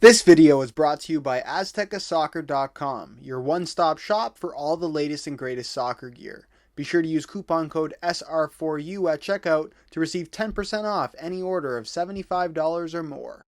This video is brought to you by AztecaSoccer.com, your one-stop shop for all the latest and greatest soccer gear. Be sure to use coupon code SR4U at checkout to receive 10% off any order of $75 or more.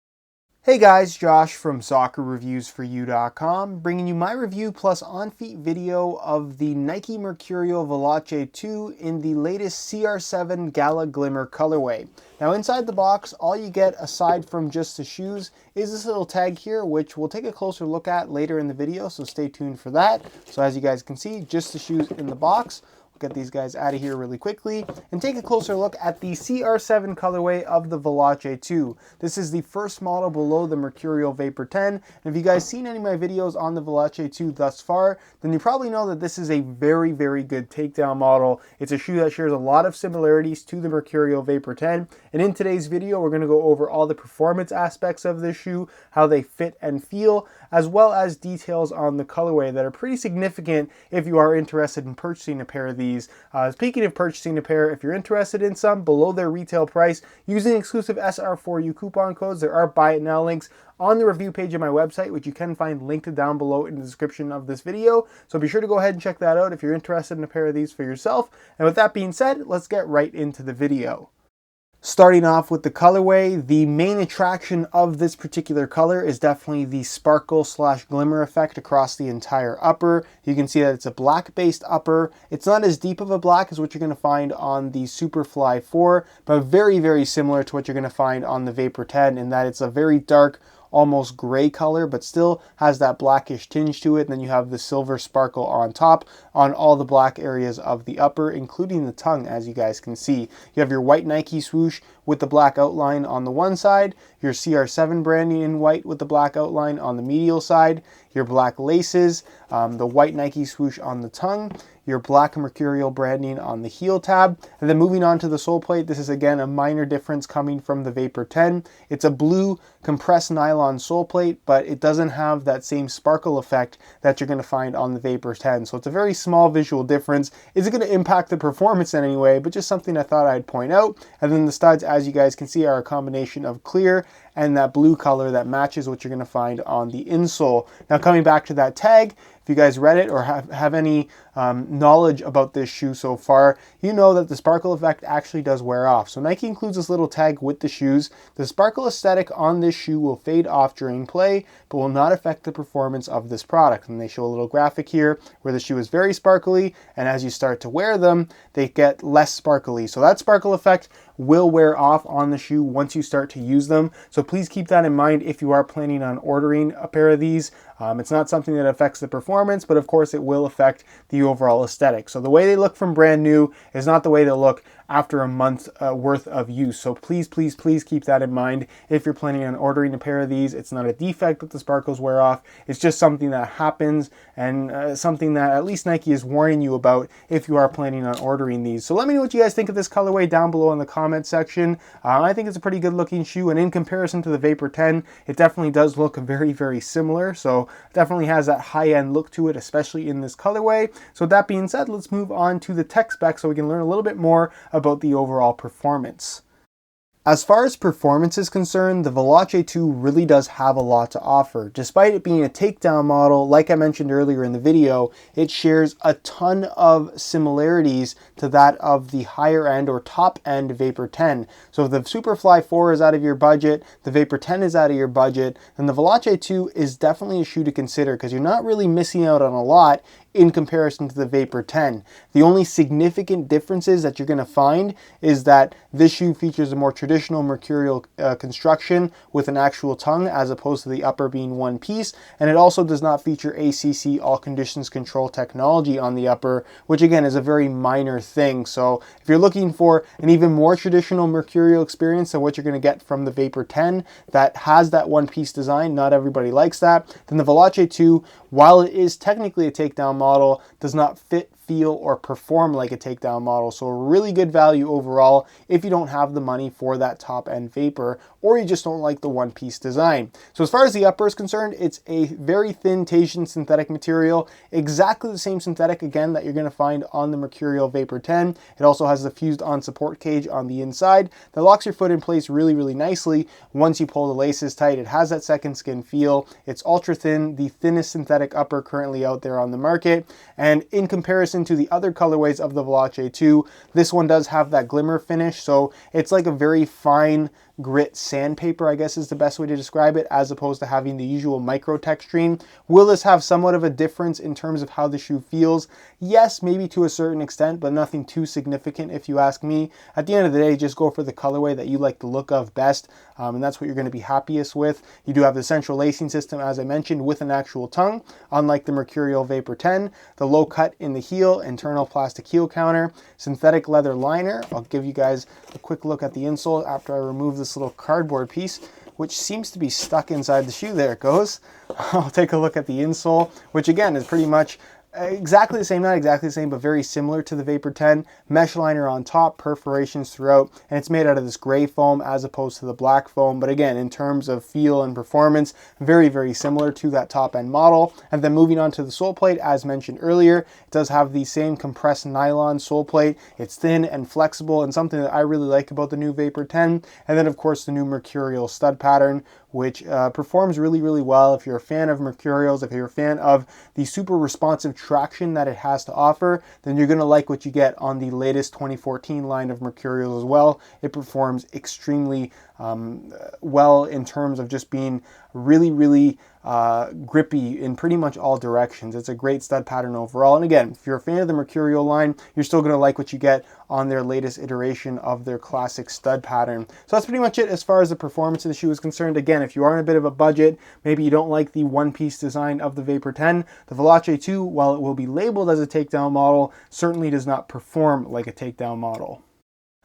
Hey guys, Josh from SoccerReviewsForYou.com, bringing you my review plus on-feet video of the Nike Mercurial Veloce 2 in the latest CR7 Gala Glimmer colorway. Now inside the box, all you get aside from just the shoes is this little tag here, which we'll take a closer look at later in the video, so stay tuned for that. So as you guys can see, just the shoes in the box. Get these guys out of here really quickly and take a closer look at the CR7 colorway of the Veloce 2. This is the first model below the Mercurial Vapor 10. And if you guys seen any of my videos on the Veloce 2 thus far, then you probably know that this is a very, very good takedown model. It's a shoe that shares a lot of similarities to the Mercurial Vapor 10. And in today's video, we're going to go over all the performance aspects of this shoe, how they fit and feel, as well as details on the colorway that are pretty significant if you are interested in purchasing a pair of these. Speaking of purchasing a pair, if you're interested in some below their retail price, using exclusive SR4U coupon codes, there are buy it now links on the review page of my website, which you can find linked down below in the description of this video. So be sure to go ahead and check that out if you're interested in a pair of these for yourself. And with that being said, let's get right into the video. Starting off with the colorway, the main attraction of this particular color is definitely the sparkle / glimmer effect across the entire upper. You can see that it's a black based upper. It's not as deep of a black as what you're going to find on the Superfly 4, but very, very similar to what you're going to find on the Vapor 10 in that it's a very dark, almost gray color, but still has that blackish tinge to it. And then you have the silver sparkle on top on all the black areas of the upper, including the tongue, as you guys can see. You have your white Nike swoosh with the black outline on the one side, your CR7 branding in white with the black outline on the medial side, your black laces, the white Nike swoosh on the tongue, your black Mercurial branding on the heel tab, and then moving on to the sole plate, this is again a minor difference coming from the Vapor 10. It's a blue compressed nylon sole plate, but it doesn't have that same sparkle effect that you're going to find on the Vapor 10. So it's a very small visual difference. Is it going to impact the performance in any way? But just something I thought I'd point out. And then the studs, as you guys can see, are a combination of clear and that blue color that matches what you're going to find on the insole. Now coming back to that tag, if you guys read it or have any knowledge about this shoe so far, you know that the sparkle effect actually does wear off. So Nike includes this little tag with the shoes. The sparkle aesthetic on this shoe will fade off during play, but will not affect the performance of this product. And they show a little graphic here where the shoe is very sparkly, and as you start to wear them, they get less sparkly. So that sparkle effect will wear off on the shoe once you start to use them. So please keep that in mind if you are planning on ordering a pair of these. It's not something that affects the performance, but of course it will affect the overall aesthetic. So the way they look from brand new is not the way they look after a month worth of use. So please, please, please keep that in mind if you're planning on ordering a pair of these. It's not a defect that the sparkles wear off. It's just something that happens, and something that at least Nike is warning you about if you are planning on ordering these. So let me know what you guys think of this colorway down below in the comment section. I think it's a pretty good looking shoe, and in comparison to the Vapor 10, it definitely does look very, very similar. So definitely has that high-end look to it, especially in this colorway. So with that being said, let's move on to the tech specs so we can learn a little bit more about the overall performance. As far as performance is concerned, the Veloce 2 really does have a lot to offer. Despite it being a takedown model, like I mentioned earlier in the video, it shares a ton of similarities to that of the higher end or top end Vapor 10. So if the Superfly 4 is out of your budget, the Vapor 10 is out of your budget, then the Veloce 2 is definitely a shoe to consider because you're not really missing out on a lot in comparison to the Vapor 10. The only significant differences that you're going to find is that this shoe features a more traditional Mercurial construction with an actual tongue as opposed to the upper being one piece, and it also does not feature ACC all conditions control technology on the upper, which again is a very minor thing. So if you're looking for an even more traditional Mercurial experience than what you're going to get from the Vapor 10 that has that one piece design, not everybody likes that, then the Veloce 2, while it is technically a takedown model, does not fit feel, or perform like a takedown model. So a really good value overall if you don't have the money for that top end vapor, or you just don't like the one piece design. So as far as the upper is concerned, it's a very thin Tahitian synthetic material, exactly the same synthetic again that you're going to find on the Mercurial Vapor 10. It also has the fused on support cage on the inside that locks your foot in place really nicely once you pull the laces tight. It has that second skin feel. It's ultra thin, the thinnest synthetic upper currently out there on the market. And in comparison to the other colorways of the Veloce 2, this one does have that glimmer finish. So it's like a very fine grit sandpaper, I guess is the best way to describe it, as opposed to having the usual micro texturing. Will this have somewhat of a difference in terms of how the shoe feels? Yes, maybe to a certain extent, but nothing too significant if you ask me. At the end of the day, just go for the colorway that you like the look of best, and that's what you're going to be happiest with. You do have the central lacing system, as I mentioned, with an actual tongue, unlike the Mercurial Vapor 10, the low cut in the heel, internal plastic heel counter, synthetic leather liner. I'll give you guys a quick look at the insole after I remove this little cardboard piece, which seems to be stuck inside the shoe. There it goes. I'll take a look at the insole, which again is pretty much exactly the same, not exactly the same, but very similar to the Vapor 10. Mesh liner on top, perforations throughout, and it's made out of this gray foam as opposed to the black foam. But again, in terms of feel and performance, very similar to that top end model. And then moving on to the sole plate, as mentioned earlier, it does have the same compressed nylon sole plate. It's thin and flexible, and something that I really like about the new Vapor 10. And then of course the new Mercurial stud pattern, which performs really well. If you're a fan of Mercurials, if you're a fan of the super responsive traction that it has to offer, then you're gonna like what you get on the latest 2014 line of Mercurials as well. It performs extremely well in terms of just being really grippy in pretty much all directions. It's a great stud pattern overall. And again, if you're a fan of the Mercurial line, you're still gonna like what you get on their latest iteration of their classic stud pattern. So that's pretty much it as far as the performance of the shoe is concerned. Again, if you are in a bit of a budget, maybe you don't like the one-piece design of the Vapor 10, the Veloce 2, while it will be labeled as a takedown model, certainly does not perform like a takedown model.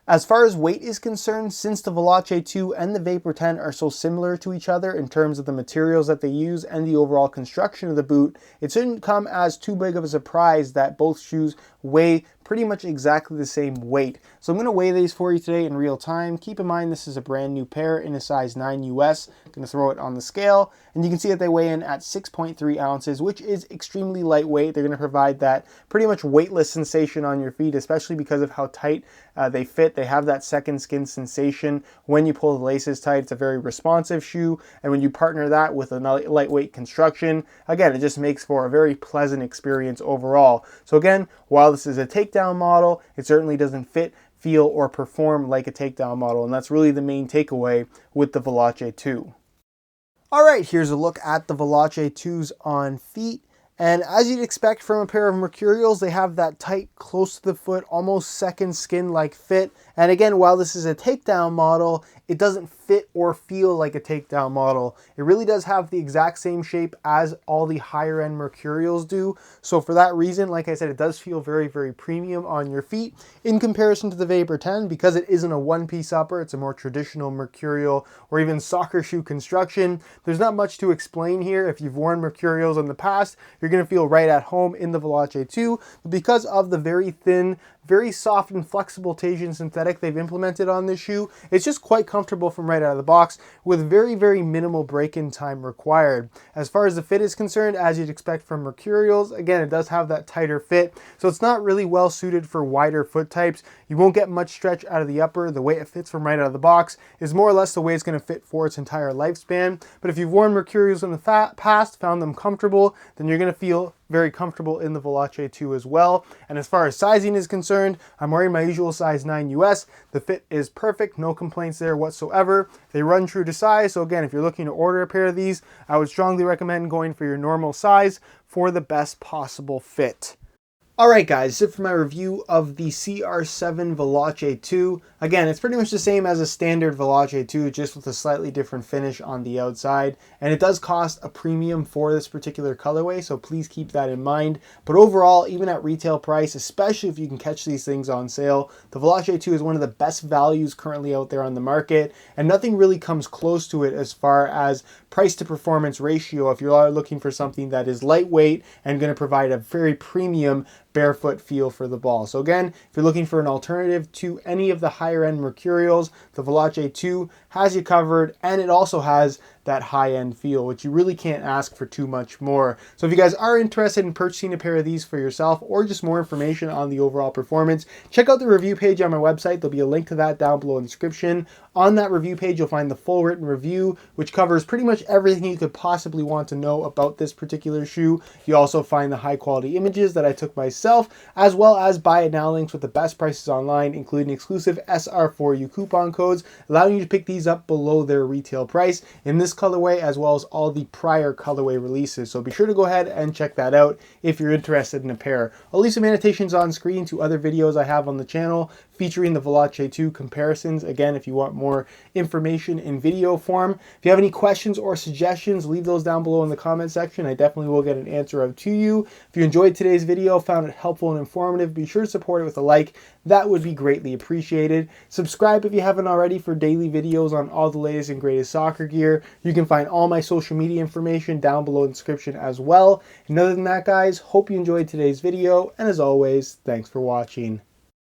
As far as weight is concerned, since the Veloce 2 and the Vapor 10 are so similar to each other in terms of the materials that they use and the overall construction of the boot, it shouldn't come as too big of a surprise that both shoes weigh pretty much exactly the same weight. So I'm going to weigh these for you today in real time. Keep in mind this is a brand new pair in a size 9 US. I'm going to throw it on the scale, and you can see that they weigh in at 6.3 ounces, which is extremely lightweight. They're going to provide that pretty much weightless sensation on your feet, especially because of how tight they fit. They have that second skin sensation when you pull the laces tight. It's a very responsive shoe, and when you partner that with a lightweight construction, again, it just makes for a very pleasant experience overall. So again, while this is a takedown model, it certainly doesn't fit, feel, or perform like a takedown model, and that's really the main takeaway with the Veloce 2. Alright, here's a look at the Veloce 2s on feet. And as you'd expect from a pair of Mercurials, they have that tight, close to the foot, almost second skin-like fit. And again, while this is a takedown model, it doesn't fit or feel like a takedown model. It really does have the exact same shape as all the higher end Mercurials do. So for that reason, like I said, it does feel very premium on your feet in comparison to the Vapor 10, because it isn't a one-piece upper. It's a more traditional Mercurial or even soccer shoe construction. There's not much to explain here. If you've worn Mercurials in the past, you're going to feel right at home in the Veloce 2, but because of the very thin, very soft and flexible Tahitian synthetic they've implemented on this shoe, it's just quite comfortable from right out of the box with very minimal break-in time required. As far as the fit is concerned, as you'd expect from Mercurials, again, it does have that tighter fit, so it's not really well suited for wider foot types. You won't get much stretch out of the upper. The way it fits from right out of the box is more or less the way it's going to fit for its entire lifespan. But if you've worn Mercurials in the past, found them comfortable, then you're going to feel very comfortable in the Veloce 2 as well. And as far as sizing is concerned, I'm wearing my usual size 9 US. The fit is perfect, no complaints there whatsoever. They run true to size, so again, if you're looking to order a pair of these, I would strongly recommend going for your normal size for the best possible fit. Alright guys, that's it for my review of the CR7 Veloce 2. Again, it's pretty much the same as a standard Veloce 2, just with a slightly different finish on the outside. And it does cost a premium for this particular colorway, so please keep that in mind. But overall, even at retail price, especially if you can catch these things on sale, the Veloce 2 is one of the best values currently out there on the market, and nothing really comes close to it as far as price to performance ratio if you're looking for something that is lightweight and going to provide a very premium barefoot feel for the ball. So again, if you're looking for an alternative to any of the higher end Mercurials, the Veloce 2 has you covered, and it also has that high-end feel, which you really can't ask for too much more. So if you guys are interested in purchasing a pair of these for yourself, or just more information on the overall performance, check out the review page on my website. There'll be a link to that down below in the description. On that review page, you'll find the full written review, which covers pretty much everything you could possibly want to know about this particular shoe. You also find the high-quality images that I took myself, as well as buy it now links with the best prices online, including exclusive SR4U coupon codes, allowing you to pick these up below their retail price in this colorway, as well as all the prior colorway releases. So be sure to go ahead and check that out if you're interested in a pair. I'll leave some annotations on screen to other videos I have on the channel featuring the Veloce 2 comparisons. Again, if you want more information in video form. If you have any questions or suggestions, leave those down below in the comment section. I definitely will get an answer out to you. If you enjoyed today's video, found it helpful and informative, be sure to support it with a like. That would be greatly appreciated. Subscribe if you haven't already for daily videos on all the latest and greatest soccer gear. You can find all my social media information down below in the description as well. And other than that, guys, hope you enjoyed today's video. And as always, thanks for watching.